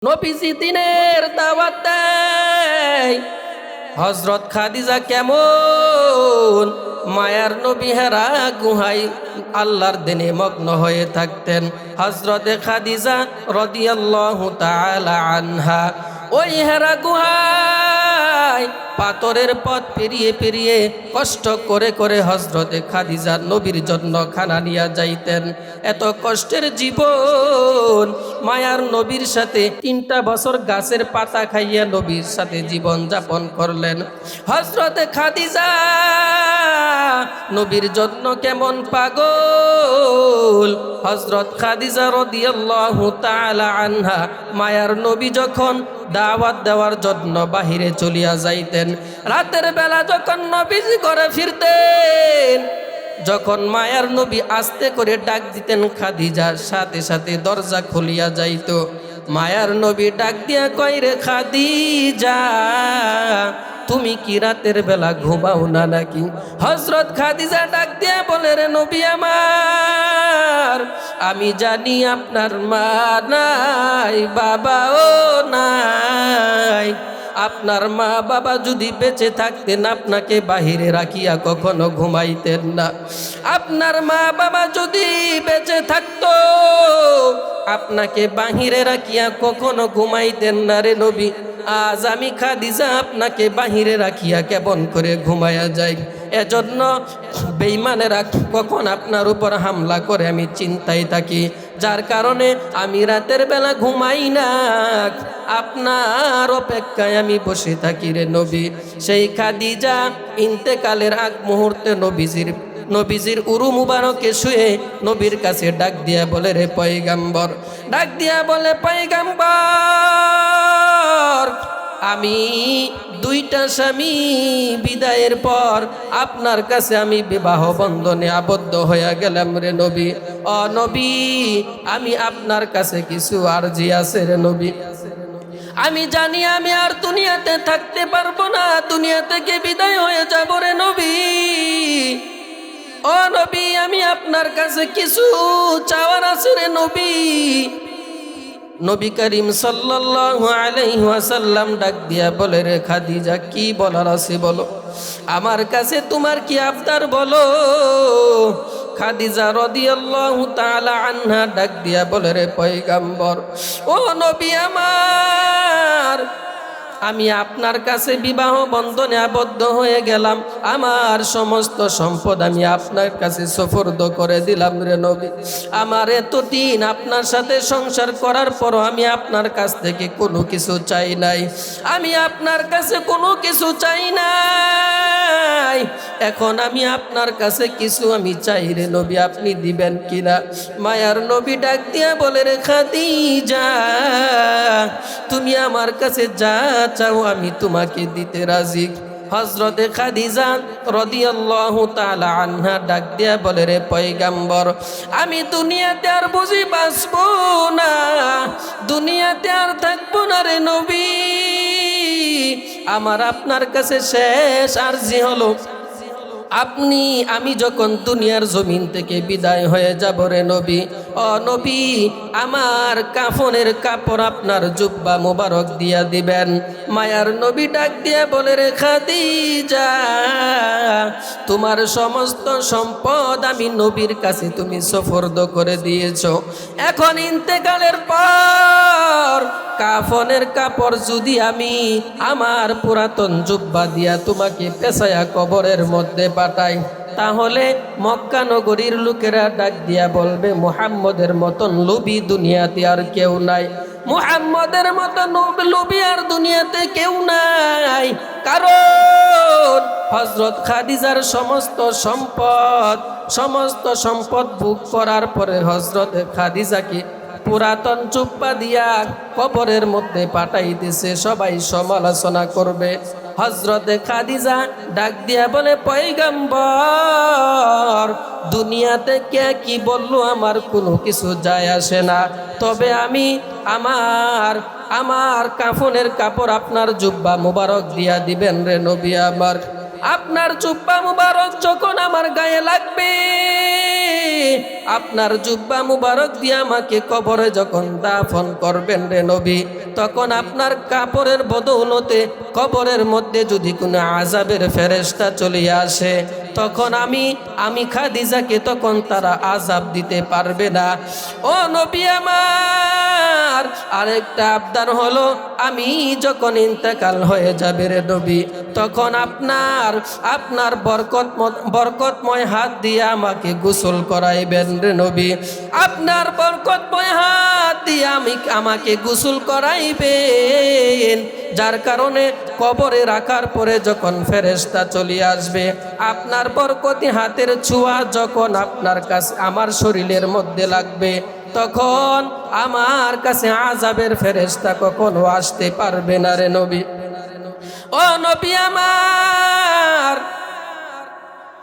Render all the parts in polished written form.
নবীজি দিনের দাওয়াত দেয়। হযরত খাদিজা কেমন মায়ার নবী হেরা গুহায় আল্লাহর দিনে মগ্ন হয়ে থাকতেন। হযরতে খাদিজা রাদিয়াল্লাহু তাআলা আনহা ওই হেরা গুহায় পাথরের পথ পেরিয়ে পেরিয়ে কষ্ট করে করে হযরতে খাদিজা নবীর জন্য খানা নিয়ে যাইতেন। এত কষ্টের জীবন মায়ার নবীর সাথে 3টা বছর গাছের পাতা খাইয়া নবীর সাথে জীবন যাপন করলেন। হযরতে খাদিজা নবীর জন্য কেমন পাগল। হযরত খাদিজা রাদিয়াল্লাহু তাআলা আনহা মায়ার নবী যখন দাওয়াত দেওয়ার জন্য বাহিরে চলিয়া যাইতেন, রাতের বেলা যখন নবীজি ঘরে ফিরতেন, যখন মায়ার নবী আস্তে করে ডাক দিতেন খাদিজার, সাথে সাথে দরজা খুলিয়া যাইত। মায়ার নবী ডাক দিয়া কয়, রে খাদিজা, তুমি কি রাতের বেলা ঘুমাও না নাকি? হযরত খাদিজা ডাক দিয়া বলে, রে নবী আমার, আমি জানি আপনার মা নাই, বাবাও নাই। আপনার মা বাবা যদি বেঁচে থাকতেন আপনাকে বাহিরে রাখিয়া কখনো ঘুমাইতেন না। আপনার মা বাবা যদি বেঁচে থাকতো আপনাকে বাহিরে রাখিয়া কখনো ঘুমাইতেন না রে নবী। আজ আমি খাদিজা আপনাকে বাহিরে রাখিয়া কেমন করে ঘুমায়া যাই। এজন্য বেঈমানেরা কখন আপনার উপর হামলা করে আমি চিন্তায় থাকি, যার কারণে আমি রাতের বেলা ঘুমাই না, আপনার অপেক্ষায় আমি বসে থাকি রে নবী। সেই খাদিজা ইন্তেকালের আগ মুহূর্তে নবীজির উরু মুবারকে শুয়ে নবীর কাছে ডাক দিয়া বলে, রে পয়গাম্বর, ডাক দিয়া বলে, পয়গাম্বর, আমি 2টা স্বামী বিদায়ের পর আপনার কাছে আমি বিবাহ বন্ধনে আবদ্ধ হয়ে গেলাম রে নবী। ও নবী, আমি আপনার কাছে কিছু আরজি আছে রে নবী। আমি জানি আমি আর দুনিয়াতে থাকতে পারবো না, দুনিয়া থেকে বিদায় হয়ে যাব রে নবী। ও নবী, আমি আপনার কাছে কিছু চাওয়ার আছে রে নবী। নবী করিম সাল্লাল্লাহু আলাইহি ওয়াসাল্লাম ডাক দিয়া বলে, রে খাদিজা, কি বলার আছে বলো, আমার কাছে তোমার কি আবদার বলো। খাদিজা রাদিয়াল্লাহু তাআলা আনহা ডাক দিয়া বলে, রে পয়গাম্বর, ও নবী আমার, আমি আপনার কাছে বিবাহ বন্ধনে আবদ্ধ হয়ে গেলাম, আমার সমস্ত সম্পদ আমি আপনার কাছে সুপর্দ করে দিলাম রে নবী। আমার এতদিন আপনার সাথে সংসার করার পরও আমি আপনার কাছ থেকে কোনো কিছু চাই নাই, আমি আপনার কাছে কোনো কিছু চাই নাই। এখন আমি আপনার কাছে কিছু আমি চাই রে নবী, আপনি দিবেন কিনা? মায়ার নবী ডাক দিয়া বলে, রে খাদিজা, তুমি আমার কাছে যা চাও আমি তোমাকে দিতে রাজি। হযরতে খাদিজা রাদিয়াল্লাহু তাআলা আনহা ডাক দিয়া বলে, রে পয়গাম্বর, আমি দুনিয়াতে আর বুঝি বাঁচবো না, দুনিয়াতে আর থাকবো না রে নবী। আমার আপনার কাছে শেষ আরজি হলো, আমি যখন দুনিয়ার জমিন থেকে বিদায় হয়ে যাব রে নবী, ও নবী, আমার কাফনের কাপড় আপনার জুব্বা মোবারক দিয়া দিবেন। মায়ার নবী ডাক দিয়া বলে, রে খাদিজা, তোমার সমস্ত সম্পদ আমি নবীর কাছে তুমি সুপর্দ করে দিয়েছো। এখন ইন্তেকালের পর কাফনের কাপড় যদি আমি আমার পুরাতন জুব্বা দিয়া তোমাকে পেছায়া কবরের মধ্যে পাঠাই, তাহলে মক্কা নগরীর লোকেরা ডাক দিয়া বলবে, মুহাম্মদের মতন লোভী দুনিয়াতে আর কেউ নাই, মুহাম্মদের মতন লোভী আর দুনিয়াতে কেউ নাই। কারণ হযরত খাদিজার সমস্ত সম্পদ ভোগ করার পরে হযরতে খাদিজাকে পুরাতন চুপ্পা দিয়া কবরের মধ্যে পাঠাইতেছে, সবাই সমালোচনা করবে। হযরতে খাদিজা ডাক দিয়া বলে, পয়গাম্বর, দুনিয়াতে কে কি বললো আমার কোনো কিছু যায় আসে না, তবে আমি আমার কাফনের কাপড় আপনার জুব্বা মুবারক দিয়া দিবেন রে নবী আমার। আপনার জুব্বা মুবারক যখন আমার গায়ে লাগবে আপনার জুব্বা মুবারক দিয়ে আমাকে কবরে যখন দাফন করবেন রে নবী, তখন আপনার কাপড়ের বদৌলতে কবরের মধ্যে যদি কোনো আযাবের ফেরেশতা চলে আসে, তখন আমি খাদিজাকে তখন তারা আযাব দিতে পারবে না। ও নবী আমার, আরেকটা আবদার হলো, আমি যখন ইন্তেকাল হয়ে যাবে রে নবী, তখন আপনার বরকতময় হাত দিয়ে আমাকে গোসল করাইবেন রে নবী। আপনার বরকতময় হাত দিয়ে আমাকে গোসল করাইবেন, যার কারণে কবরে রাখার পরে যখন ফেরেশতা চলে আসবে, আপনার বরকতি হাতের ছোঁয়া যখন আপনার কাছে আমার শরীরের মধ্যে লাগবে, তখন আমার কাছে আযাবের ফেরেশতা কখনো আসতে পারবে না রে নবী। ও নবী আমার,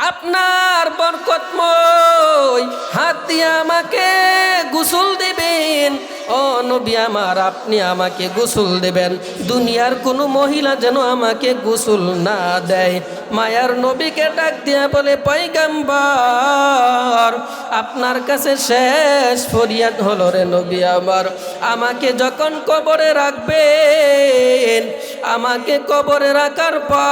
আপনার বরকতময় হাত দিয়ে আমাকে গোসল দিবেন। ও নবী আমার, আপনি আমাকে গোসল দেবেন, দুনিয়ার কোনো মহিলা যেন আমাকে গোসল না দেয়। মায়ার নবীকে ডাক দিয়া বলে, পয়গম্বর, আপনার কাছে শেষ ফরিয়াদ হলো রে নবী আমার, আমাকে যখন কবরে রাখবেন, আমাকে কবরে রাখার পর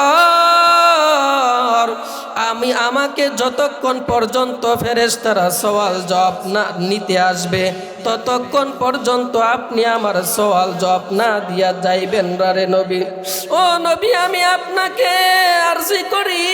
আমাকে যতক্ষণ পর্যন্ত ফেরেশতারা সওয়াল জবাব না নিতে আসবে, ততক্ষণ পর্যন্ত আপনি আমার সওয়াল জবাব না দিয়া যাইবেন রে নবী। ও নবী, আমি আপনাকে আরজি করি,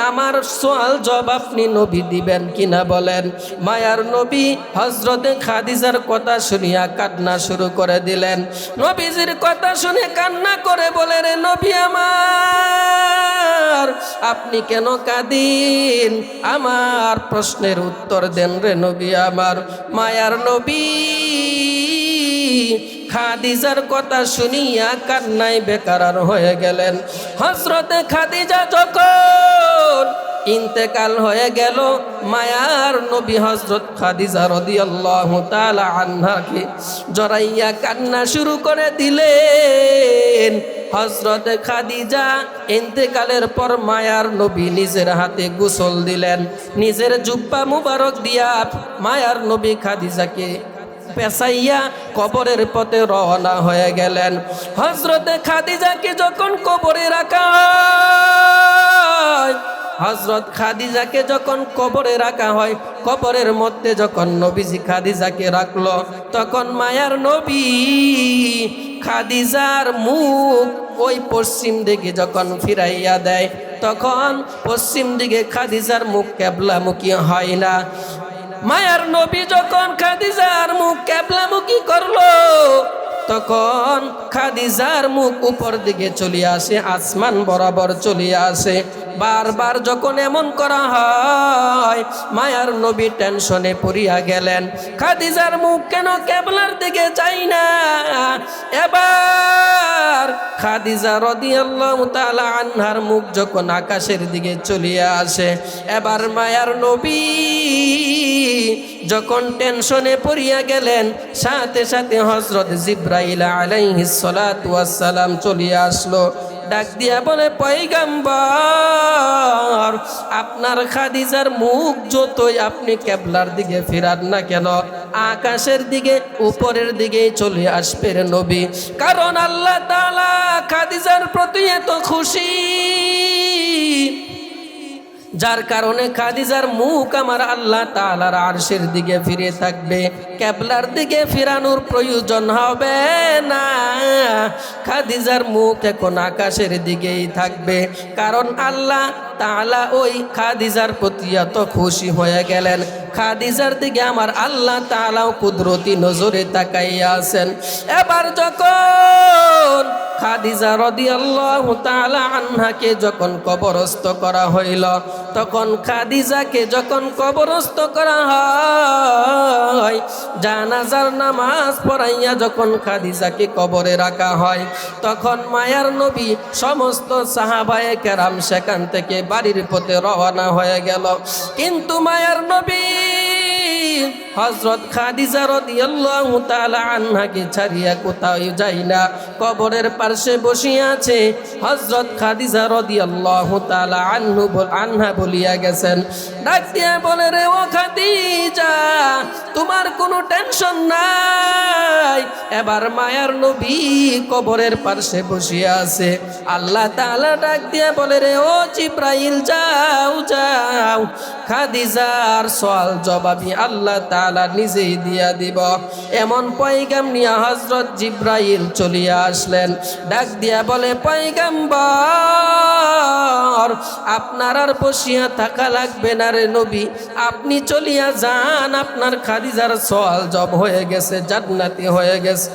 আমার সওয়াল জবাব আপনি নবী দিবেন কিনা বলেন। মায়ার নবী হযরতে খাদিজার কথা শুনিয়া কান্না শুরু করে দিলেন। নবীজির কথা শুনে কান্না করে বলে, রে নবী আমার, আপনি কেন কাঁদিন? আমার প্রশ্নের উত্তর দেন রে নবী আমার। মায়ার নবী খাদিজার কথা শুনিয়া কান্নায় বেকারার হয়ে গেলেন। হযরতে খাদিজা যখন ইন্তেকাল হয়ে গেল, মায়ার নবী হযরত খাদিজা রাদিয়াল্লাহু তাআলা আনহাকে জড়াইয়া কান্না শুরু করে দিলেন। হযরতে খাদিজা ইন্তেকালের পর মায়ার নবী নিজের হাতে গোসল দিলেন, নিজের জুব্বা মুবারক দিয়া মায়ার নবী খাদিজাকে পেছাইয়া কবরের পথে রওনা হয়ে গেলেন। হযরতে খাদিজাকে যখন কবরে রাখা হয়, হযরত খাদিজাকে যখন কবরে রাখা হয়, কবরের মধ্যে যখন নবীজি খাদিজাকে রাখলো, তখন মায়ার নবী খাদিজার মুখ ওই পশ্চিম দিকে যখন ফিরাইয়া দেয়, তখন পশ্চিম দিকে খাদিজার মুখ কেবলামুখী হয় না। মায়ার নবী যখন খাদিজার মুখ কেবলামুখী করলো, তখন খাদিজার মুখ উপর দিকে চলে আসে, আসমান বরাবর চলে আসে। বারবার যখন এমন করা হয়, মায়ার নবী টেনশনে পড়িয়া গেলেন, খাদিজার মুখ কেন কেবলার দিকে চাই না। এবার খাদিজা রাদিয়াল্লাহু তাআলা আনহার মুখ যখন আকাশের দিকে চলিয়া আসে, এবার মায়ার নবী যখন টেনশনে পড়িয়া গেলেন, সাথে সাথে হযরত জিবরাইল আলাইহিস সালাতু ওয়াস সালাম চলিয়া আসলো। ডাক দিয়া বলে, পয়গম্বর, আপনার খাদিজার মুখ যতই আপনি কেবলার দিকে ফিরান না কেন, আকাশের দিকে উপরের দিকেই চলে আসবে রে নবী। কারণ আল্লাহ তাআলা খাদিজার প্রতি এত খুশি, যার কারণে খাদিজার মুখ আমার আল্লাহ তাআলার আরশের দিকে ফিরে থাকবে, কেবলার দিকে ফিরানোর প্রয়োজন হবে না। খাদিজার মুখ এখন আকাশের দিকেই থাকবে, কারণ আল্লাহ তাআলা ওই খাদিজার প্রতি এত খুশি হয়ে গেলেন। খাদিজার দিকে আমার আল্লাহ তাআলাও কুদরতি নজরে তাকাইয়া আছেন। এবার যখন খাদিজা রাদিয়াল্লাহু তাআলা আনহাকে যখন কবরস্থ করা হইল, তখন খাদিজাকে যখন কবরস্থ করা হয়, জানাজার নামাজ পড়াইয়া যখন খাদিজাকে কবরে রাখা হয়, তখন মায়ার নবী সমস্ত সাহাবায়ে কেরাম সেখান থেকে বাড়ির পথে রওনা হয়ে গেল। কিন্তু মায়ার নবী হযরত খাদিজা রাদিয়াল্লাহু তাআলা আনহাকে ছাড়িয়া কোথাও যায় না, কবরের পাশে বসে আছে। হযরত খাদিজা রাদিয়াল্লাহু তাআলা আনহা বলিয়া গেছেন, ডাক দিয়া বলে, রে ও খাদিজা, তোমার কোনো টেনশন নাই, এবার মায়ার নবী কবরের পাশে বসিয়া আছে। আল্লাহ তাআলা ডাক দিয়া বলে, রে ও জিব্রাইল, যাও যাও, খাদিজার সওয়াল জবাবি আল্লাহ তাআলা নিজেই দিয়া দিব। এমন পয়গাম নিয়ে হযরত জিব্রাইল চলিয়া আসলেন, ডাক দিয়া বলে, পয়গাম্বর, আপনার আর বসিয়া থাকা লাগবে না রে নবী, আপনি চলিয়া যান, আপনার খাদিজার সওয়াল জব হয়ে গেছে, জান্নাতি হয়ে গেছে।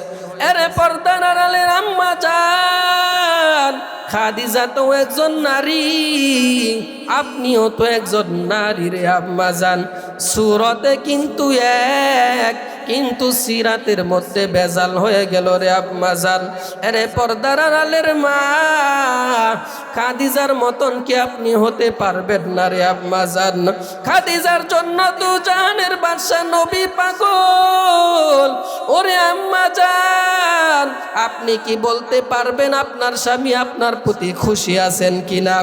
এরে পর্দার আড়ালের আম্মা জান, খাদিজা তো একজন নারী, আপনিও তো একজন নারী রে আম্মা জান। সুরতে কিন্তু এক, কিন্তু সিরাতের মধ্যে বেজাল হয়ে গেল রে আম্মা জান। এরে পর্দার আড়ালের মা, খাদিজার মতন কি আপনি হতে পারবেন না রে আম্মা জান? খাদিজার জন্য দু জাহানের বাদশা নবী পাগল। ওরে আম্মা জান, আপনি কি বলতে পারবেন আপনার স্বামী আপনার প্রতি খুশি আছেন কিনা?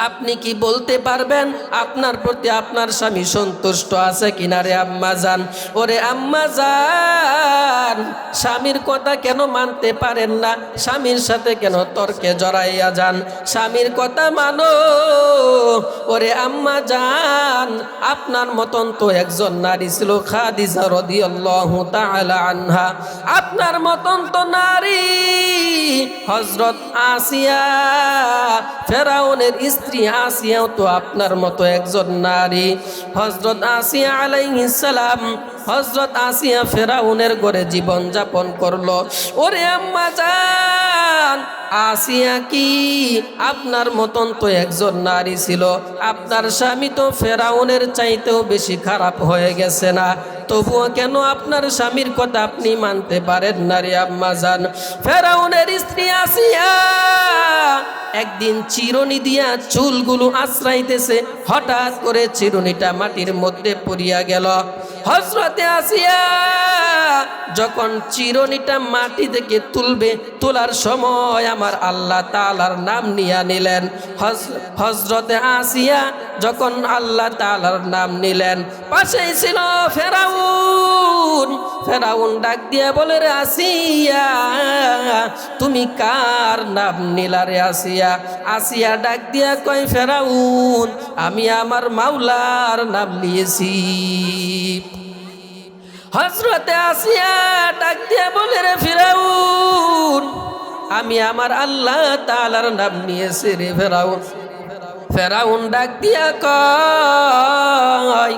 আপনি কি বলতে পারবেন আপনার প্রতি আপনার স্বামী সন্তুষ্ট আছে কিনা রে আম্মা জান? ওরে আম্মা জান, স্বামীর কথা কেন মানতে পারেন না? স্বামীর সাথে কেন তর্কে জড়াইয়া যান? স্বামীর কথা মানো। ওরে আম্মা জান, আপনার মতন তো একজন নারী ছিল খাদিজা রাদিয়াল্লাহু তাআলা আনহা, আপনার মতন তো নারী হযরত আসিয়া, ফেরাউনের স্ত্রী আসিয়াও তো আপনার মতো একজন নারী। হযরত আসিয়া আলাইহিস সালাম, হযরত আসিয়া ফেরাউনের ঘরে জীবন যাপন করলো। ওরে আম্মা জান, আসিয়া কি আপনার মতন তো একজন নারী ছিল? আপনার স্বামী তো ফেরাউনের চাইতেও বেশি খারাপ হয়ে গেছে না? তবুও কেন আপনার স্বামীর কথা আপনি মানতে পারেন না রে আম্মা জান? ফেরাউনের স্ত্রী আসিয়া একদিন চিরুনি দিয়া চুলগুলো আশ্রাইতেছে, হঠাৎ করে চিরুনিটা মাটির মধ্যে পড়িয়া গেল। হযরতে আসিয়া যখন চিরুনিটা মাটি থেকে তুলবে, তোলার সময় আমার আল্লাহ তাআলার নাম নিয়া নিলেন। হযরতে আসিয়া যখন আল্লাহ তাআলার নাম নিলেন, পাশেই ছিল ফেরাউন। ফেরাউন ডাক দিয়া বলে, রে আসিয়া, তুমি কার নাম নিলা রে আসিয়া? আসিয়া ডাক দিয়া কয়, ফেরাউন, আমি আমার মাওলার নাম নিয়েছি। হযরতে আসিয়া ডাক দিয়া বলে, রে ফেরাউন, আমি আমার আল্লাহ তাআলার নাম নিয়েছি রে ফেরাউন। ফেরাউন ডাক দিয়া কয়,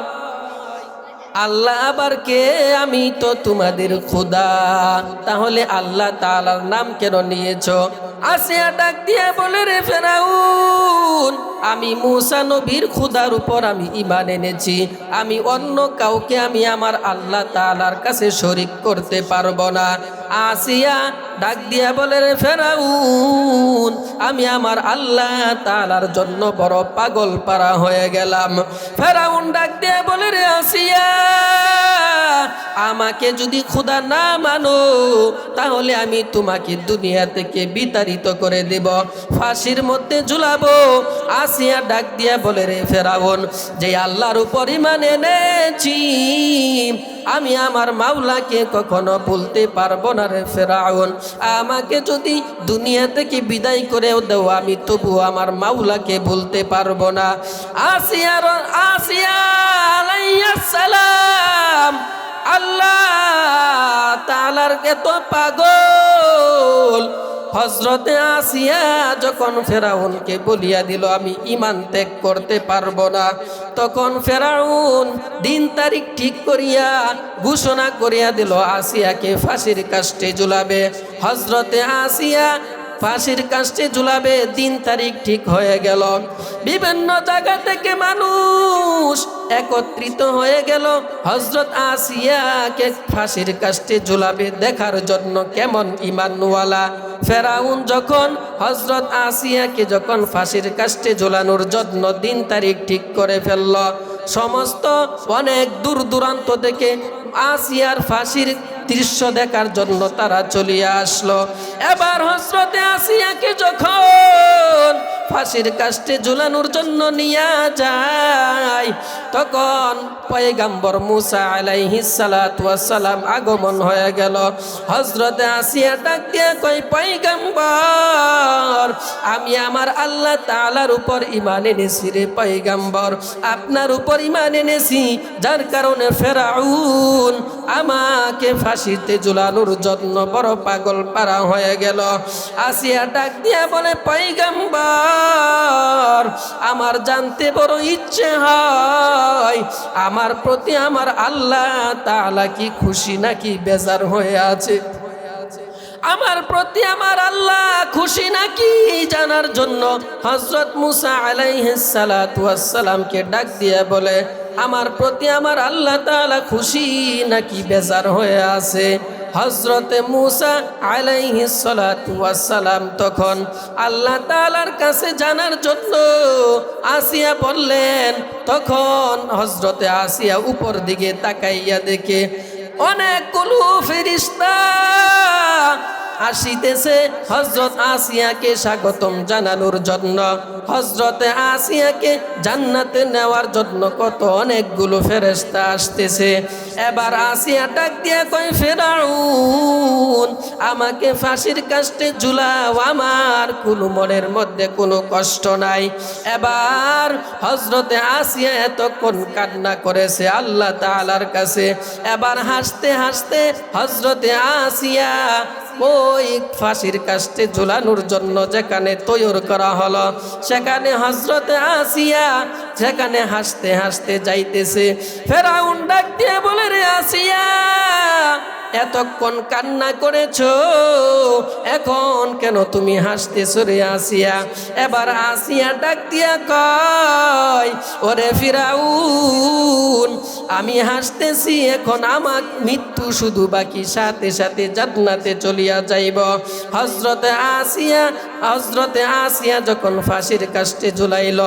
আল্লাহ আবার কে? আমি তো তোমাদের খোদা, তাহলে আল্লাহ তাআলার নাম কেন নিয়েছো? আসিয়া ডাক দিয়া বলে, রে ফেরাউন, আমি মুসা নবীর খোদার উপর আমি ঈমান এনেছি, আমি অন্য কাউকে আমি আমার আল্লাহ তাআলার কাছে শরীক করতে পারবো না। আসিয়া ডাক দিয়া বলে, রে ফেরাউন, আমি আমার আল্লাহ তাআলার জন্য বড় পাগল পারা হয়ে গেলাম। ফেরাউন ডাক দিয়া বলে, রে আসিয়া, আমাকে যদি খোদা না মানো, তাহলে আমি তোমাকে দুনিয়া থেকে বিতাড়িত করে দেব, ফাঁসির মধ্যে ঝুলাবো। আসিয়া ডাক দিয়া বলে, রে ফেরাউন, যে আল্লাহর উপর ঈমান এনেছি, আমি আমার মাওলাকে কখনো বলতে পারবো না রে ফেরাউন। আমাকে যদি দুনিয়া থেকে বিদায় করেও দেও, আমি তবু আমার মাওলাকে বলতে পারবো না। আসিয়া আলাইহিস সালাম আল্লাহ তাআলার এত পাগল। হযরতে আসিয়া যখন ফেরাউনকে বলিয়া দিল, আমি ঈমান ত্যাগ করতে পারবো না, তখন ফেরাউন দিন তারিখ ঠিক করিয়া ঘোষণা করিয়া দিল, আসিয়াকে ফাঁসির কাস্টে ঝুলাবে। হযরতে আসিয়া ফাঁসির কাস্টে ঝুলাবে, দিন তারিখ ঠিক হয়ে গেল। বিভিন্ন জায়গা থেকে মানুষ একত্রিত হয়ে গেল হযরত আসিয়াকে ফাঁসির কাস্টে ঝুলাবে দেখার জন্য, কেমন ঈমানওয়ালা। ফেরাউন যখন হযরত আসিয়াকে যখন ফাঁসির কাস্টে ঝুলানোর জন্য দিন তারিখ ঠিক করে ফেলল, সমস্ত অনেক দূর দূরান্ত থেকে আসিয়ার ফাঁসির দৃশ্য দেখার জন্য তারা চলিয়ে আসলো। এবার হযরতে আসিয়াকে যখন ফাঁসির কাস্টে ঝুলানোর জন্য নিয়ে যায়, তখন পয়গম্বর মুসা আলাইহিস সালাতু ওয়াস সালাম আগমন হয়ে গেল। হযরতে আসিয়া ডাক দিয়ে কয়, পয়গম্বর, আমি আমার আল্লাহ তাআলার উপর ঈমান এনেছি রে পয়গম্বর, আপনার উপর ঈমান এনেছি, যার কারণে ফেরাউন আমাকে ফাঁসিতে ঝুলানোর জন্য বড় পাগল পারা হয়ে গেল। আসিয়া ডাক দিয়া বলে, পয়গম্বর, আমার জানতে বড় ইচ্ছে হয় আমার প্রতি আমার আল্লাহ তাআলা কি খুশি নাকি বেজার হয়ে আছে, আমার প্রতি আমার আল্লাহ খুশি নাকি জানার জন্য হযরত মুসা আলাইহিস সালাতু ওয়াস সালামকে ডাক দিয়ে বলে, আমার প্রতি আমার আল্লাহ তাআলা খুশি নাকি বেজার হয়ে আছে। হযরতে মুসা আলাইহিস সালাতু ওয়াস সালাম তখন আল্লাহ তাআলার কাছে জানার জন্য আসিয়া বললেন। তখন হযরতে আসিয়া উপর দিকে তাকাইয়া দেখে অনেকগুলো ফেরেশতা আসিতেছে হযরত আসিয়াকে স্বাগতম জানানোর জন্য, হযরতে আসিয়াকে জান্নাতে নেওয়ার জন্য কত অনেকগুলো ফেরেশতা আসতেছে। এবার আসিয়া ডাক দিয়া কয়, ফেরাউন আমাকে ফাঁসির কাস্টে ঝুলাও, আমার কোনো মনের মধ্যে কোনো কষ্ট নাই। এবার হযরতে আসিয়া এতক্ষণ কান্না করেছে আল্লাহ তাআলার কাছে, এবার হাসতে হাসতে হযরতে আসিয়া ওই ফাঁসির কাস্টে ঝুলানোর জন্য যেখানে তৈরি করা হলো সেখানে হযরতে আসিয়া সেখানে হাসতে হাসতে যাইতেছে। ফেরাউন ডাক দিয়ে বলে, রে আসিয়া, এতক্ষণ কান্না করেছো, এখন কেন তুমি হাসতেছো রে আসিয়া? এবার আসিয়া ডাক দিয়া কয়, ওরে ফিরাউন, আমি হাসতেছি, এখন আমার মৃত্যু শুধু বাকি, সাথে সাথে জান্নাতে চলিয়া যাইব। হযরতে আসিয়া যখন ফাঁসির কাস্টে ঝুলাইল,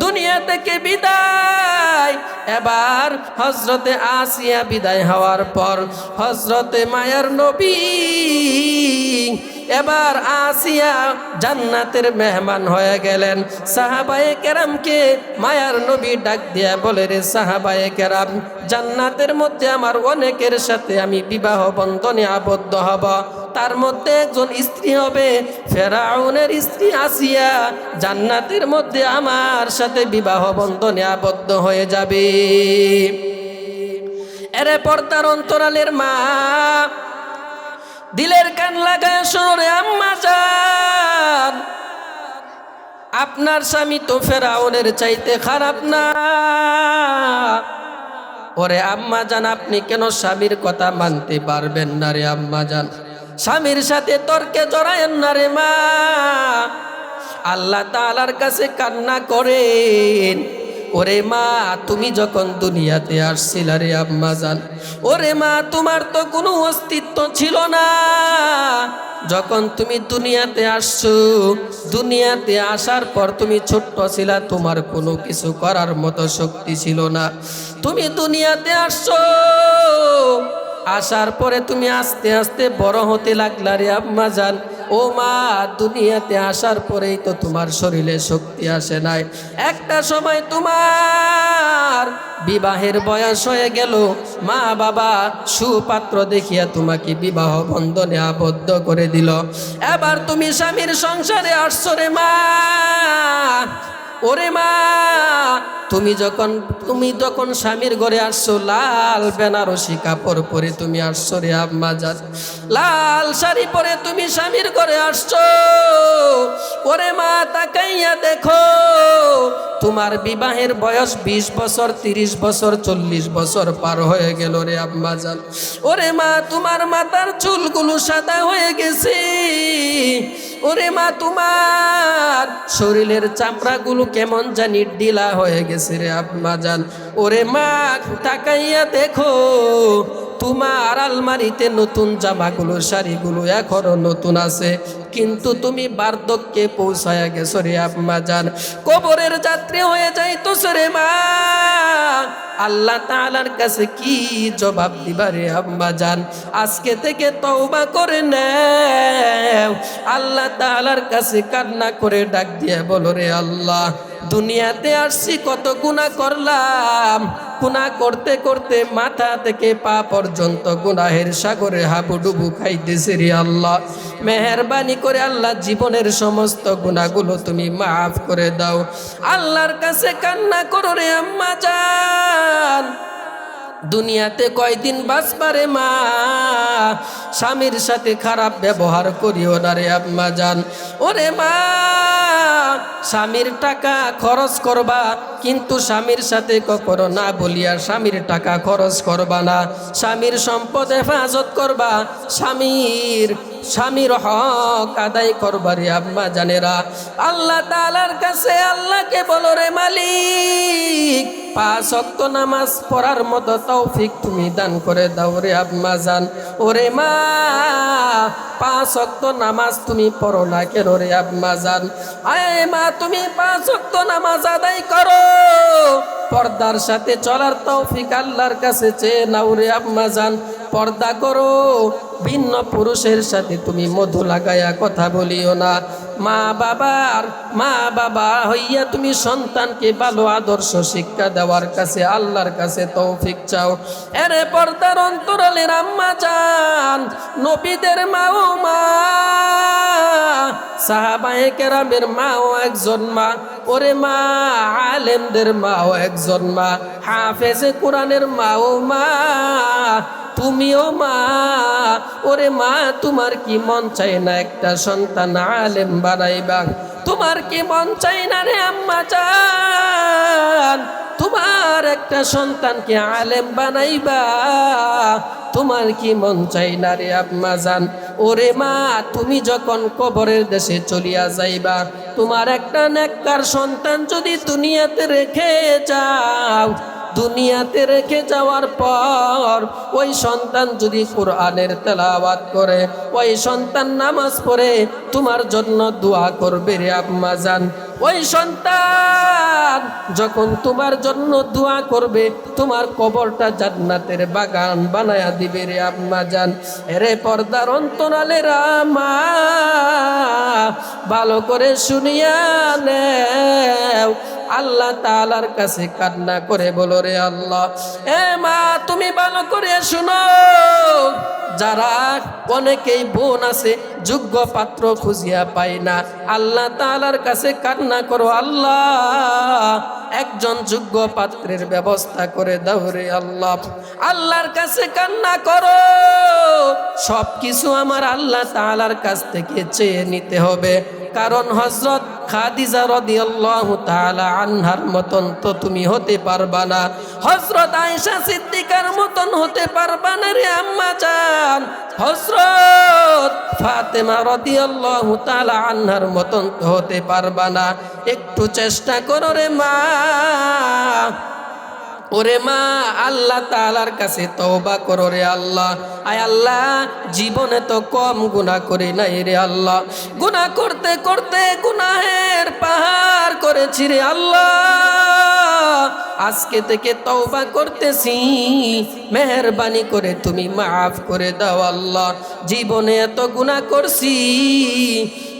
দুনিয়া থেকে বিদায়। এবার হযরতে আসিয়া বিদায় হওয়ার পর হযরতে মায়ার নবী এবার আসিয়া জান্নাতের মেহমান হয়ে গেলেন। সাহাবায়ে কেরামকে মায়ার নবী ডাক দিয়া বলে, রে সাহাবায়ে কেরাম, জান্নাতের মধ্যে আমার অনেকের সাথে আমি বিবাহ বন্ধনে আবদ্ধ হব, তার মধ্যে একজন স্ত্রী হবে ফেরাউনের স্ত্রী আসিয়া, জান্নাতের মধ্যে আমার সাথে বিবাহ বন্ধনে আবদ্ধ হয়ে যাবে। এরে পর্দার অন্তরালের মা, দিলের কান লাগায় শোনো রে আম্মা জান, আপনার স্বামী তো ফেরাউনের চাইতে খারাপ না। ওরে আম্মা জান, আপনি কেন স্বামীর কথা মানতে পারবেন না রে আম্মা জান? স্বামীর সাথে তর্কে জড়ায়েন না রে মা। আল্লাহ তাআলার কাছে কান্না করেন। ওরে মা, তুমি যখন দুনিয়াতে আসছিলা রে আম্মা জান, ওরে মা, তোমার তো কোনো অস্তিত্ব ছিল না। যখন তুমি দুনিয়াতে আসছো, দুনিয়াতে আসার পর তুমি ছোট্ট ছিলা, তোমার কোনো কিছু করার মতো শক্তি ছিল না। তুমি দুনিয়াতে আসছো, আসার পরে তুমি আস্তে আস্তে বড় হতে লাগলা রে আম্মা জান। ও মা, দুনিয়াতে আসার পরেই তো তোমার শরীরে শক্তি আসে নাই। একটা সময় তোমার বিবাহের বয়স হয়ে গেল, মা বাবা সুপাত্র দেখিয়া তোমাকে বিবাহ বন্ধনে আবদ্ধ করে দিল। এবার তুমি স্বামীর সংসারে আসছো রে মা। ওরে মা, তুমি যখন স্বামীর ঘরে আসছো, লাল বেনারসি কাপড় পরে তুমি আসছো রে আম্মা জান, লাল শাড়ি পরে তুমি স্বামীর ঘরে আসছো। ওরে মা, তাকাইয়া দেখো, তোমার বিবাহের বয়স 20 বছর, 30 বছর, 40 বছর পার হয়ে গেল রে আম্মা জান। ওরে মা, তোমার মাথার চুলগুলো সাদা হয়ে গেছে। ওরে মা, তোমার শরীরের চামড়াগুলো কেমন জানি ঢিলা হয়ে গেছে রে আম্মা জান। ওরে মা, তাকাইয়া দেখো, তোমার আলমারিতে নতুন জামাগুলো শাড়িগুলো এখনো নতুন আছে, কিন্তু তুমি বার্ধক্যে পৌঁছায়া গেছো রে আম্মা জান, কবরের যাত্রী হয়ে যাইতোছ রে মা। আল্লাহ তাআলার কাছে কি জবাব দিবা রে আম্মা জান? আজকে থেকে তওবা করে নাও, আল্লাহ তাআলার কাছে কান্না করে ডাক দিয়ে বলো রে আল্লাহ, দুনিয়াতে আসছি কত গুনাহ করলাম, গুনাহ করতে করতে মাথা থেকে পা পর্যন্ত গুনাহের সাগরে হাবুডুবু খাইতেছি রে আল্লাহ। মেহেরবানি করে আল্লাহ জীবনের সমস্ত গুনাহগুলো তুমি মাফ করে দাও। আল্লাহর কাছে কান্না করো রে আম্মা জান। দুনিয়াতে কয়দিন বাঁচবারে মা, স্বামীর সাথে খারাপ ব্যবহার করিও না রে আম্মা জান। ওরে মা, স্বামীর টাকা খরচ করবা, কিন্তু স্বামীর সাথে কখনো না বলিয়া স্বামীর টাকা খরচ করবা না। স্বামীর সম্পদ হেফাজত করবা, স্বামীর হক আদায় করবা রে আম্মা জানেরা। আল্লাহ তাআলার কাছে আল্লাহকে বলো রে মালিক, 5 ওয়াক্ত নামাজ পড়ার মতো তৌফিক তুমি দান করে দাও রে আম্মা জান। ওরে মা, 5 ওয়াক্ত নামাজ তুমি পড়ো না কেন রে আম্মা জান? আয় মা, তুমি 5 ওয়াক্ত নামাজ আদায় করো, পর্দার সাথে চলার তৌফিক আল্লাহর কাছে চেয়ে নাও রে আম্মা জান। পর্দা করো, ভিন্ন পুরুষের সাথে তুমি মধু লাগায়া কথা বলিও না। মা বাবা হইয়া তুমি সন্তানকে ভালো আদর্শ শিক্ষা দেওয়ার কাছে আল্লাহর কাছে তৌফিক চাও। এরে পর্দার অন্তরালের আম্মা জান, নবীদের মাও মা, সাহাবায়ে কেরামের মাও একজন মা। ওরে মা, আলেমদের মাও একজন মা, হাফেজে কোরআনের মাও মা, তুমিও মা। ওরে মা, তোমার কি মন চাই না একটা সন্তান আলেম বানাইবা? তোমার কি মন চাই না রে আম্মা জান, তোমার একটা সন্তানকে আলেম বানাইবা? তোমার কি মন চাই না রে আম্মা জান? ওরে মা, তুমি যখন কবরের দেশে চলিয়া যাইবা, তোমার একটা নেককার সন্তান যদি দুনিয়াতে রেখে যাও, দুনিয়াতে রেখে যাওয়ার পর ওই সন্তান যদি কোরআনের তেলাওয়াত করে, ওই সন্তান নামাজ পড়ে, তোমার জন্য দোয়া করবে রে আম্মা জান। ওই সন্তান যখন তোমার জন্য দোয়া করবে, তোমার কবরটা জান্নাতের বাগান বানায়া দিবে রে আম্মা জান। এরে পর্দার অন্তরালেরা মা, ভালো করে শুনিয়া নেও, আল্লাহ তাআলার কাছে কান্না করে বলো রে আল্লাহ। এ মা, তুমি ভালো করে শুনো, যারা অনেকেই বোন আছে যোগ্য পাত্র খুঁজিয়া পায় না, আল্লাহ তাআলার কাছে কান্না করো, আল্লাহ একজন যোগ্য পাত্রের ব্যবস্থা করে দাও রে আল্লাহ। আল্লাহর কাছে কান্না করো, সব কিছু আমার আল্লাহ তাআলার কাছ থেকে চেয়ে নিতে হবে, কারণ হযরত খাদিজা রাদিয়াল্লাহু তাআলা আনহার মতন তো তুমি হতে পারবা না, হযরত আয়েশা সিদ্দিকার মতন হতে পারবা না রে আম্মা জান, হযরত ফাতেমা রাদিয়াল্লাহু তাআলা আনহার মতন তো হতে পারবা না। একটু চেষ্টা করো রে মা। ওরে মা, আল্লাহ তাআলার কাছে তওবা করো রে আল্লাহ। আয় আল্লাহ, জীবনে তো কম গুনাহ করি নাই রে আল্লাহ, গুনাহ করতে করতে গুনাহের পাহাড় করেছি রে আল্লাহ। আজকে থেকে তওবা করতেছি, মেহেরবানি করে তুমি মাফ করে দাও আল্লাহ। জীবনে এত গুনাহ করছি,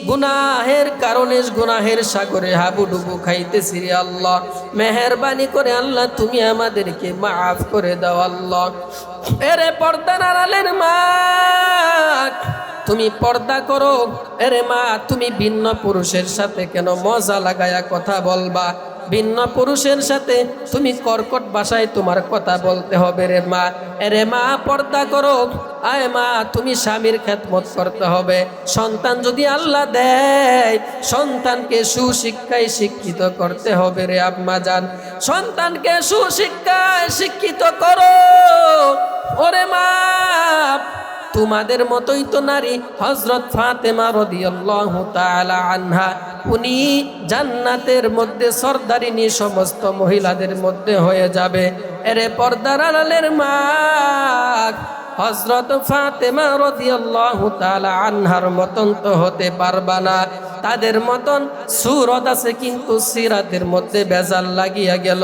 গুনাহের কারণে গুনাহের সাগরে হাবুডুবু খাইতেছি রে আল্লাহ। মেহেরবানি করে আল্লাহ তুমি আমাদেরকে মাফ করে দাও আল্লাহ। এরে পর্দার আড়ালের মা, তুমি পর্দা করো। এরে মা, তুমি ভিন্ন পুরুষের সাথে কেন মজা লাগায়া কথা বলবা? ভিন্ন পুরুষের সাথে তুমি কর্কট ভাষায় তোমার কথা বলতে হবে রে মা। এরে মা, পর্দা করো। আয় মা, তুমি স্বামীর খেদমত করতে হবে। সন্তান যদি আল্লাহ দেয়, সন্তানকে সুশিক্ষায় শিক্ষিত করতে হবে রে আম্মা জান। সন্তানকে সুশিক্ষায় শিক্ষিত করো। ওরে মা, তোমাদের মতোই তো নারী হযরত ফাতেমা রাদিয়াল্লাহু তাআলা আনহা উনি জান্নাতের মধ্যে সরদারিনী সমস্ত মহিলাদের মধ্যে হয়ে যাবে। এরে পর্দার আড়ালের মা হযরত ফাতেমা রাদিয়াল্লাহু তাআলা আনহার মতন তো হতে পারবা না। তাদের মতন সুরত আছে কিন্তু সিরাতের মধ্যে ভেজাল লাগিয়া গেল।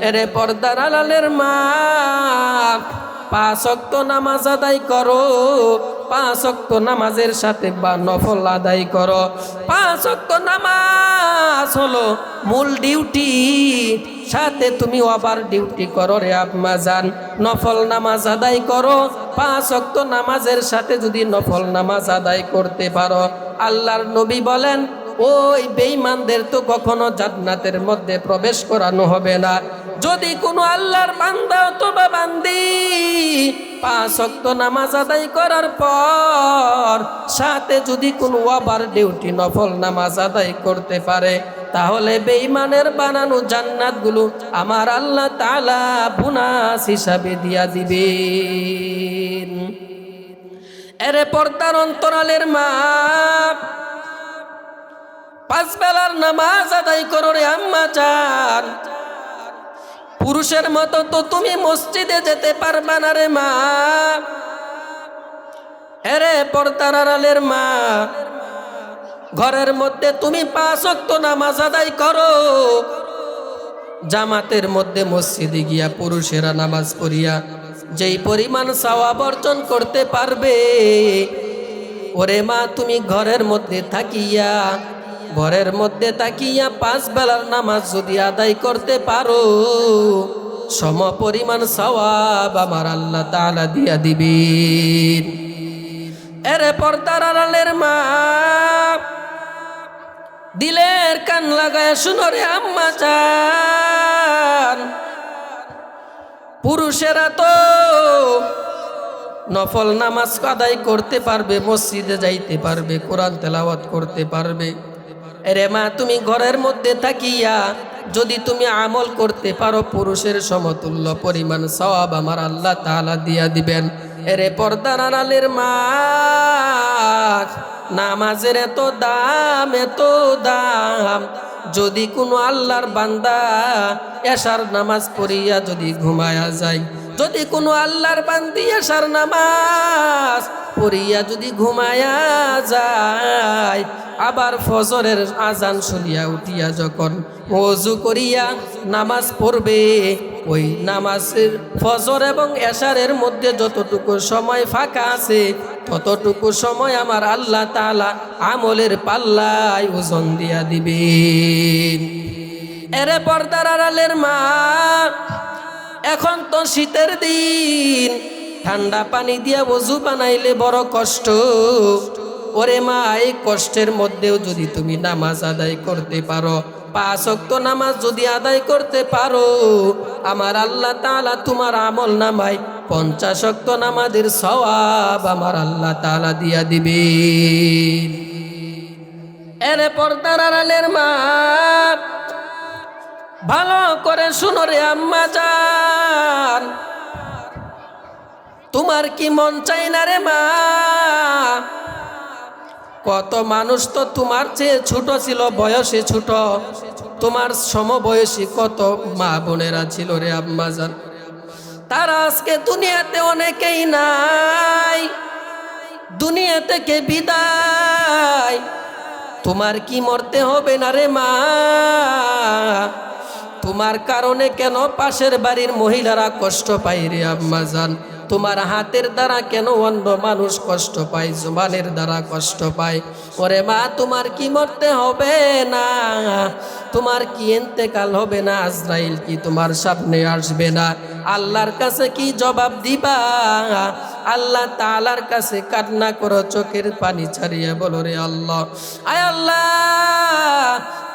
এরে পর্দার আড়ালের মা 5 ওয়াক্ত নামাজ আদায় করো, 5 ওয়াক্ত নামাজের সাথে বা নফল আদায় করো। 5 ওয়াক্ত নামাজ হলো মূল ডিউটি, সাথে তুমি ওভার ডিউটি করো রে আম্মা জান। নফল নামাজ আদায় করো, 5 ওয়াক্ত নামাজের সাথে যদি নফল নামাজ আদায় করতে পারো, আল্লাহর নবী বলেন ওই বেঈমানদের তো কখনো জান্নাতের মধ্যে প্রবেশ করানো হবে না। যদি কোনো আল্লাহর বান্দা অথবা বান্দি 5 ওয়াক্ত নামাজ আদায় করার পর সাথে যদি কোনো ওভার ডিউটি নফল নামাজ আদায় করতে পারে, তাহলে বেঈমানের বানানো জান্নাতগুলো আমার আল্লাহ তাআলা বোনাস হিসাবে দিয়া দিবেন। এরে পর্দার অন্তরালের মা 5 বেলার নামাজ আদায় করো রে আম্মা জান। পুরুষের মতো তো তুমি মসজিদে যেতে পারবা না রে মা। এরে পর্দার আড়ালের মা, ঘরের মধ্যে তুমি 5 ওয়াক্ত নামাজ আদায় করো, জামাতের মধ্যে মসজিদে গিয়া পুরুষেরা নামাজ পড়িয়া যেই পরিমাণ সওয়াব অর্জন করতে পারবে, ওরে মা তুমি ঘরের মধ্যে থাকিয়া 5 বেলার নামাজ যদি আদায় করতে পারো, সম পরিমাণ সওয়াব আমার আল্লাহ তাআলা দিয়া দিবেন। এরে পর্দার আড়ালের মা, দিলের কান লাগায় শুনো রে আম্মা জান। পুরুষেরা তো নফল নামাজ আদায় করতে পারবে, মসজিদে যাইতে পারবে, কোরআন তেলাওয়াত করতে পারবে। এরে মা তুমি ঘরের মধ্যে থাকিয়া যদি তুমি আমল করতে পারো, পুরুষের সমতুল্য পরিমাণ সওয়াব আমার আল্লাহ তাআলা দিয়া দিবেন। এরে পর্দার আড়ালের মা, নামাজের এত দাম, যদি কোনো আল্লাহর বান্দা এশার নামাজ পড়িয়া যদি ঘুমায়া যায়, যদি কোনো আল্লাহর বান্দি এশার নামাজ পড়িয়া যদি ঘুমায়া যায়, আবার ফজরের আজান শুনিয়া উঠিয়া যখন ওযু করিয়া নামাজ পড়বে, ওই নামাজের ফজর এবং এশারের মধ্যে যতটুকু সময় ফাঁকা আছে, ততটুকু সময় আমার আল্লাহ তাআলা আমলের পাল্লায় ওজন দিয়া দিবেন। এরে পর্দার আড়ালের মা, এখন তো শীতের দিন, ঠান্ডা পানি দিয়া ওযু বানাইলে বড় কষ্ট। ওরে মা, এই কষ্টের মধ্যেও যদি তুমি নামাজ আদায় করতে পারো, 5 ওয়াক্ত নামাজ যদি আদায় করতে পারো, আমার আল্লাহ তাআলা তোমার আমল নামায় 50 ওয়াক্ত নামাজের সওয়াব আমার আল্লাহ তাআলা দিয়া দিবেন। এরে পর্দার আড়ালের মা, ভালো করে শুনো রে আম্মা জান। তোমার কি মন চাই না রে মা? কত মানুষ তো তোমার চেয়ে ছোট ছিল, বয়সে ছোট, তোমার সমবয়সী কত মা বোনেরা ছিল রে আম্মা জান, তারা আজকে দুনিয়াতে অনেকেই নাই, দুনিয়া থেকে বিদায়। তোমার কি মরতে হবে না রে মা? তোমার কারণে কেন পাশের বাড়ির মহিলারা কষ্ট পায় রে আম্মা জান? তোমার হাতের দ্বারা কেন অন্য মানুষ কষ্ট পায়, জবানের দ্বারা কষ্ট পায়? ওরে মা, তোমার কি মরতে হবে না? তোমার কি ইন্তেকাল হবে না? আজরাইল কি তোমার সামনে আসবে না? আল্লাহর কাছে কি জবাব দিবা? আল্লাহ তাআলার কাছে কান্না করো, চোখের পানি ছাড়িয়ে বলো রে আল্লাহ, আয় আল্লাহ,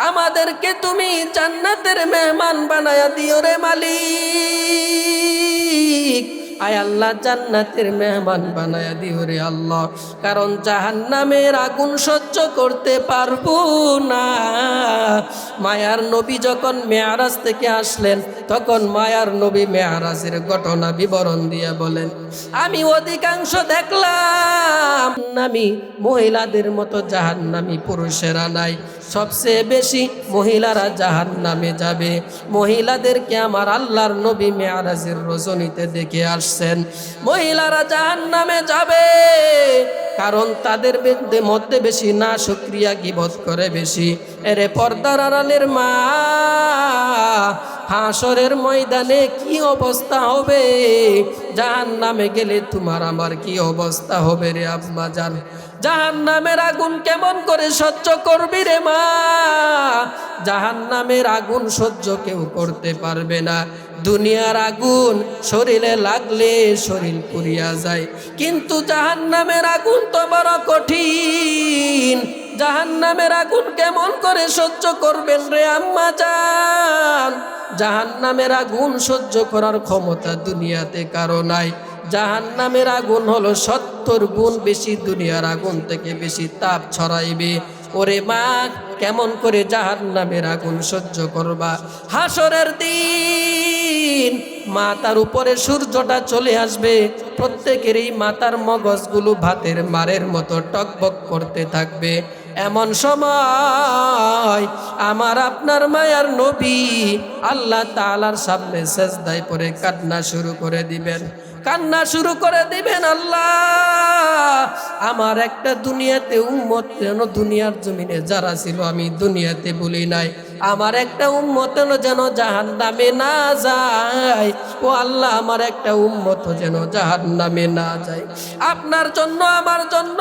আমাদেরকে তুমি জান্নাতের মেহমান বানায়া দিও রে মালিক। আয় আল্লাহ জান্নাতের মেহমান বানায়া দিও রে আল্লাহ, কারণ জাহান্নামের আগুন সহ্য করতে পারবো না। মায়ার নবী যখন মেয়ারাজ থেকে আসলেন, তখন মায়ার নবী মেয়ারাজের ঘটনা বিবরণ দিয়ে বলেন, আমি অধিকাংশ দেখলাম নামি মহিলাদের মতো জাহান্নামী পুরুষেরা নাই, সবচেয়ে বেশি মহিলারা জাহান্নামে যাবে। মহিলাদেরকে আমার আল্লাহর নবী মেয়ারাজের রজনীতে দেখে আসছেন। মহিলারা জাহান্নামে যাবে কারণ তাদের মধ্যে বেশি না শুকরিয়া গীবত করে বেশি। এরে পর্দার আড়ালের মা, হাসরের ময়দানে কি অবস্থা হবে? জাহান্নামে গেলে তোমার আমার কি অবস্থা হবে রে আম্মা জান? জাহান্নামের আগুন কেমন করে সহ্য করবি রে মা? জাহান্নামের আগুন সহ্য কেউ করতে পারবে না। দুনিয়ার আগুন শরীরে লাগলে শরীর পুড়িয়া যায়, কিন্তু জাহান্নামের আগুন তো বড় কঠিন। জাহান্নামের আগুন কেমন করে সহ্য করবেন রে আম্মা জান? জাহান্নামের আগুন সহ্য করার ক্ষমতা দুনিয়াতে কারো নাই। জাহান্নামের আগুন হলো 70 গুণ বেশি দুনিয়ার আগুন থেকে বেশি তাপ ছড়াইবে। ওরে মা, কেমন করে জাহান্নামের আগুন সহ্য করবা? হাসরের দিন মাথার উপরে সূর্যটা চলে আসবে, প্রত্যেকেরই মাথার মগজগুলো ভাতের মারের মতো টকবক করতে থাকবে। এমন সময় আমার আপনার মায়ার নবী আল্লাহ তাআলার সামনে সেজদায় পড়ে কান্না শুরু করে দিবেন, কান্না শুরু করে দিবেন। আল্লাহ, আমার একটা দুনিয়াতে উম্মত যেন দুনিয়ার জমিনে যারা ছিল আমি দুনিয়াতে বলি নাই, আমার একটা উম্মত যেন জাহান্নামে না যায়। ও আল্লাহ, আমার একটা উম্মত যেন জাহান্নামে না যায়। আপনার জন্য আমার জন্য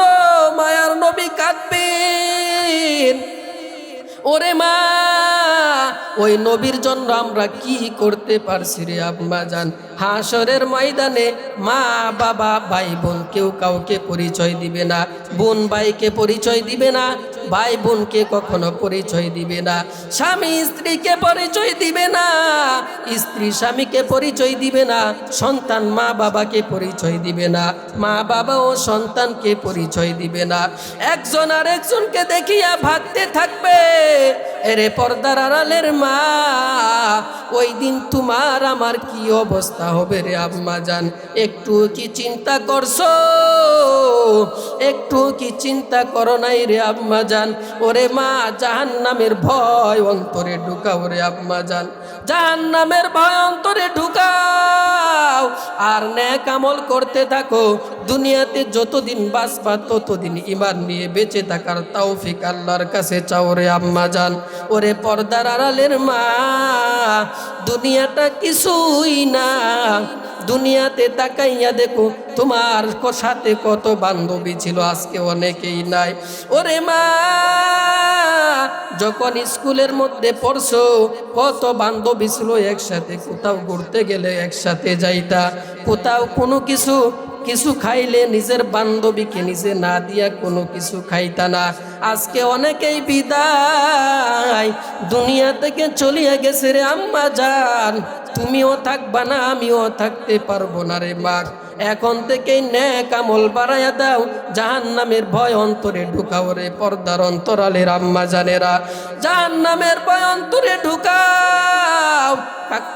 মায়ার নবী কাঁদবেন। ওরে মা, ওই নবীর জন্য আমরা কি করতে পারছি রে আম্মা জান? হাসরের ময়দানে মা বাবা ভাই বোন কেউ কাউকে পরিচয় দিবে না, বোন ভাইকে পরিচয় দিবে না, ভাই বোনকে কখনো পরিচয় দিবে না, স্বামী স্ত্রীকে পরিচয় দিবে না, স্ত্রী স্বামীকে পরিচয় দিবে না, সন্তান মা বাবাকে পরিচয় দিবে না, মা বাবা ও সন্তানকে পরিচয় দিবে না। একজন আর একজনকে দেখিয়া ভাগতে থাকবে। এরে পর্দার আড়ালের মা, ওই দিন তোমার আমার কি অবস্থা হবে রে আম্মা জান? একটু কি চিন্তা করছো? একটু কি চিন্তা করো নাই রে আম্মা জান? ওরে মা, জাহান্নামের ভয় অন্তরে ঢুকাও রে আম্মা জান, জাহান্নামের ভয় অন্তরে ঢুকাও আর নেক আমল করতে থাকো। দুনিয়াতে যতদিন বাঁচবা ততদিন ঈমান নিয়ে বেঁচে থাকার তৌফিক আল্লাহর কাছে চাও রে আম্মা জান। ওরে পর্দার আড়ালের মা, দুনিয়াটা কিছুই না। দুনিয়াতে তাকাইয়া দেখো তোমার সাথে কত বান্ধবী ছিল, আজকে অনেকেই নাই। ওরে মা, যখন স্কুলের মধ্যে পড়ছো কত বান্ধবী ছিল, একসাথে কোথাও ঘুরতে গেলে একসাথে যাইতা, কোথাও কোনো কিছু খাইলে নিজের বান্ধবীকে নিজে না দিয়া কোনো কিছু খাইতা না। আজকে অনেকেই বিদায় দুনিয়া থেকে চলিয়া গেছে রে আম্মা জান। তুমিও থাকবা না, আমিও থাকতে পারবো না রে মা। এখন থেকেই নেক আমল বাড়াইয়া দাও, জাহান্নামের ভয় অন্তরে ঢুকাও রে পর্দার অন্তরালের আম্মা জানেরা, জাহান্নামের ভয় অন্তরে ঢুকাও।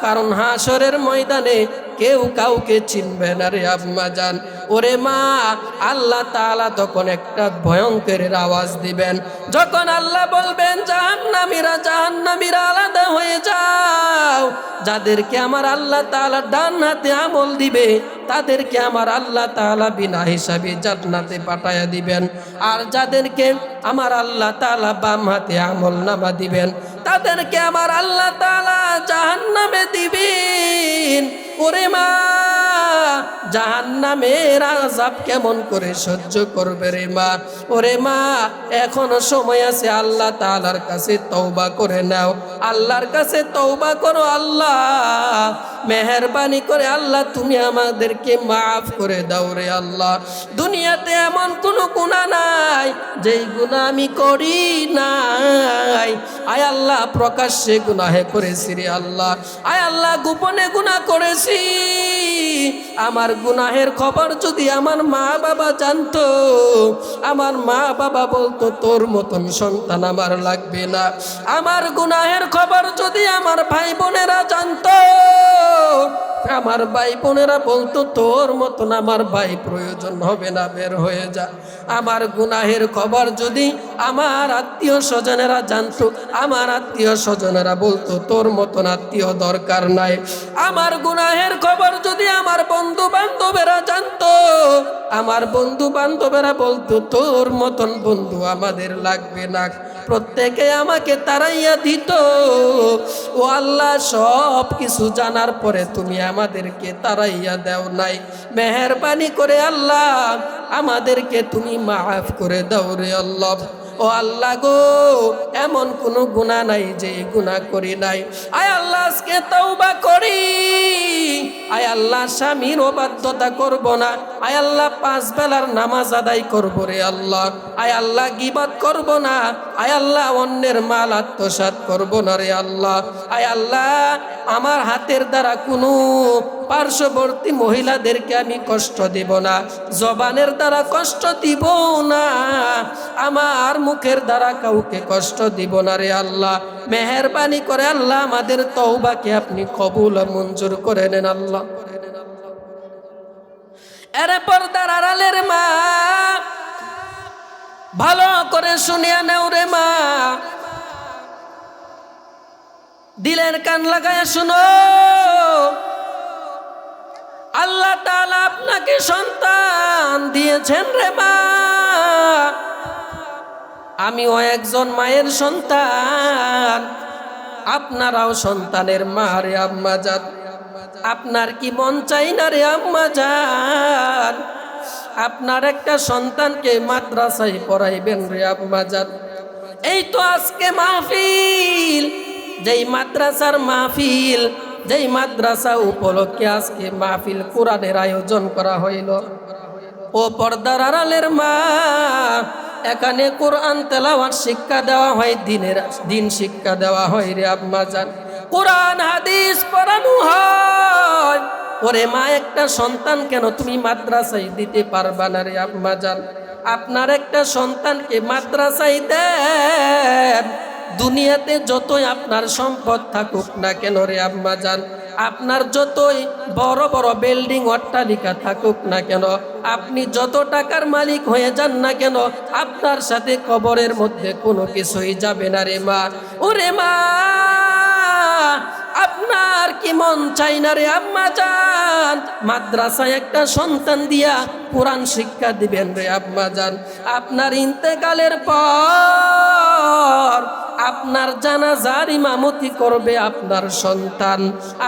কারণ হাসরের ময়দানে কেউ কাউকে চিনবে না রে আম্মা জান। ওরে মা, আল্লাহ তাআলা তখন একটা ভয়ঙ্করের আওয়াজ দিবেন, যখন আল্লাহ বলবেন জাহান্নামীরা জাহান্নামীরা আলাদা হয়ে যাও। যাদেরকে আমার আল্লাহ তাআলা ডান হাতে আমল দিবে তাদেরকে আমার আল্লাহ তাআলা বিনা হিসাবে জান্নাতে পাঠায়া দিবেন, আর যাদেরকে আমার আল্লাহ তাআলা বাম হাতে আমল নামা দিবেন তাদেরকে আমার আল্লাহ তাআলা জাহান্নামে দিবেন। ওরে মা, জাহান্নামের আযাব কেমন করে সহ্য করবে রে মা? ওরে মা, এখনো সময় আছে, আল্লাহ তাআলার কাছে তওবা করে নাও, আল্লাহর কাছে তওবা করো। আল্লাহ মেহেরবানি করে আল্লাহ তুমি আমাদেরকে মাফ করে দাও রে আল্লাহ। দুনিয়াতে এমন কোনো গুনাহ নাই যেই গুনাহ আমি করি নাই। আয় আল্লাহ প্রকাশ্যে গুনাহে করেছি রে আল্লাহ, আয় আল্লাহ গোপনে গুনাহ করেছি। আমার গুনাহের খবর যদি আমার মা বাবা জানতো, আমার মা বাবা বলতো তোর মতন সন্তান আমার লাগবে না। আমার গুনাহের খবর যদি আমার ভাই বোনেরা জানতো, আমার ভাই বোনেরা বলতো তোর মতন আমার ভাই প্রয়োজন হবে না, বের হয়ে যা। আমার গুনাহের খবর যদি আমার আত্মীয় স্বজনেরা জানতো, আমার আত্মীয় স্বজনেরা বলতো তোর মতন আত্মীয় দরকার নাই। আমার গুনাহের খবর যদি আমার বন্ধু বান্ধবেরা জানতো, আমার বন্ধু বান্ধবেরা বলতো তোর মতন বন্ধু আমাদের লাগবে না। প্রত্যেকে আমাকে তাড়াইয়া দিত। ও আল্লাহ, সব কিছু জানার পরে তুমি আমাদেরকে তাড়াইয়া দেও নাই। মেহেরবানি করে আল্লাহ আমাদেরকে তুমি মাফ করে দাও রে আল্লাহ। ও আল্লাহ গো, এমন কোনো গুনাহ নাই যে গুনাহ করি নাই। আয় আল্লাহ আজকে তওবা করি। আয় আল্লাহ স্বামীর অবাধ্যতা করব না। আয় আল্লাহ 5 বেলার নামাজ আদায় করব রে আল্লাহ। আয় আল্লাহ গীবত করব না। আয় আল্লাহ অন্যের মাল আত্মসাৎ করব না রে আল্লাহ। আয় আল্লাহ আমার হাতের দ্বারা কোনো পার্শ্ববর্তী মহিলাদেরকে আমি কষ্ট দিব না, জবানের দ্বারা কষ্ট দিব না, আমার মুখের দ্বারা কাউকে কষ্ট দিব না রে আল্লাহ। মেহেরবানি করে আল্লাহ আমাদের তওবাকে আপনি কবুল ও মঞ্জুর করে নেন আল্লাহ। এরে পর্দার আড়ালের মা, ভালো করে শুনিয়া নেও রে মা, দিলের কান লাগায় শুনো। আল্লাহ তাআলা আপনাকে সন্তান দিয়েছেন রে মা। আমিও একজন মায়ের সন্তান, আপনারাও সন্তানের মা রে আম্মা জান। আপনার কি মন চাই না রে আম্মা জান, আপনার একটা সন্তানকে মাদ্রাসায় পড়াইবেন রে আম্মা জান? এই তো আজকে মাহফিল, যেই মাদ্রাসার মাহফিল, যেই মাদ্রাসা উপলক্ষে আজকে মাহফিল কোরআনের আয়োজন করা হইল। ও পর্দার আড়ালের মা, এখানে কোরআন তেলাওয়াত শিক্ষা দেওয়া হয়, দিন শিক্ষা দেওয়া হয় রে আম্মা জান। কোরআন হাদিস পড়ানো হয়। ওরে মা, একটা সন্তান কেন তুমি মাদ্রাসায় দিতে পারবা না রে আম্মা জান? আপনার একটা সন্তানকে মাদ্রাসায় দেন। দুনিয়াতে যতই আপনার সম্পদ থাকুক না কেন রে আম্মা জান, আপনার যতই বড় বড় বিল্ডিং অট্টালিকা থাকুক না কেন, আপনি যত টাকার মালিক হয়ে যান না কেন, আপনার সাথে কবরের মধ্যে কোনো কিছুই যাবে না রে মা। ওরে মা, আপনার কি মন চাই না রে আম্মা জান, মাদ্রাসায় একটা সন্তান দিয়া কোরআন শিক্ষা দিবেন রে আম্মা জান? আপনার ইন্তেকালের পর আপনার জানাজার ইমামতি করবে আপনার সন্তান।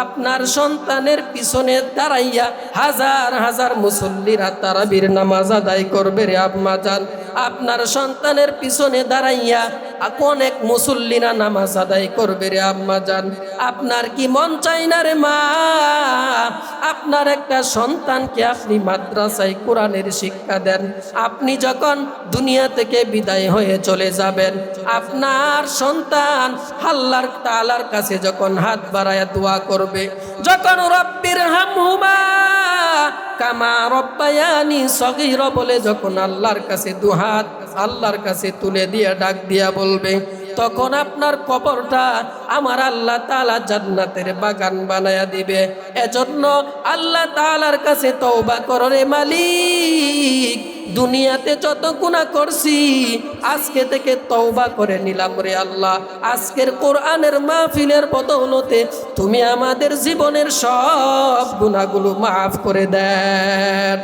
আপনার সন্তানের পিছনে দাঁড়াইয়া হাজার হাজার মুসল্লিরা তারাবির নামাজ আদায় করবে রে আম্মা জান। আপনার সন্তানের পিছনে দাঁড়াইয়া অনেক মুসল্লিরা নামাজ আদায় করবে রে আম্মা জান। আপনার কি মন চাই না রে মা, আপনার একটা সন্তানকে আপনি মাদ্রাসায় কোরআনের শিক্ষা দেন? আপনি যখন দুনিয়া থেকে বিদায় হয়ে চলে যাবেন, আপনার সন্তান আল্লাহ তাআলার কাছে যখন হাত বাড়ায়া দোয়া করবে, যখন রব্বির হামহুমা কামা রব্বায়ানি সগীরা বলে যখন আল্লাহর কাছে দুহাত আল্লাহর কাছে তুলে দিয়ে ডাক দিয়া বলবে, তখন আপনার কবরটা আমার আল্লাহ তাআলা জান্নাতের বাগান বানায়া দিবে। এজন্য আল্লাহ তাআলার কাছে তওবা করো রে মালিক। দুনিয়াতে যত গুনাহ করছি আজকে থেকে তওবা করে নিলাম রে আল্লাহ। আজকের কোরআনের মাহফিলের বদৌলতে তুমি আমাদের জীবনের সব গুনাহগুলো মাফ করে দেন।